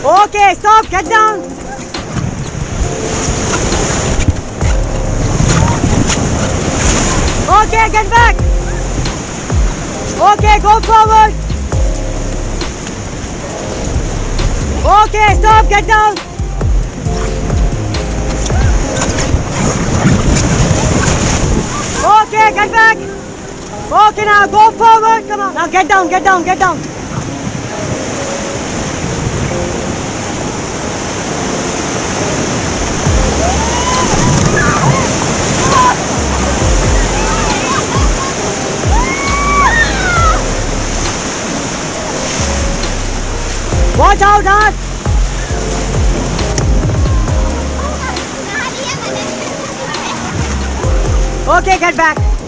Okay, stop, get down. Okay, get back. Okay, go forward. Okay, stop, get down. Okay, get back. Okay, now go forward. Come on. Now get down, get down, get down. Watch out, Dad! Okay, get back.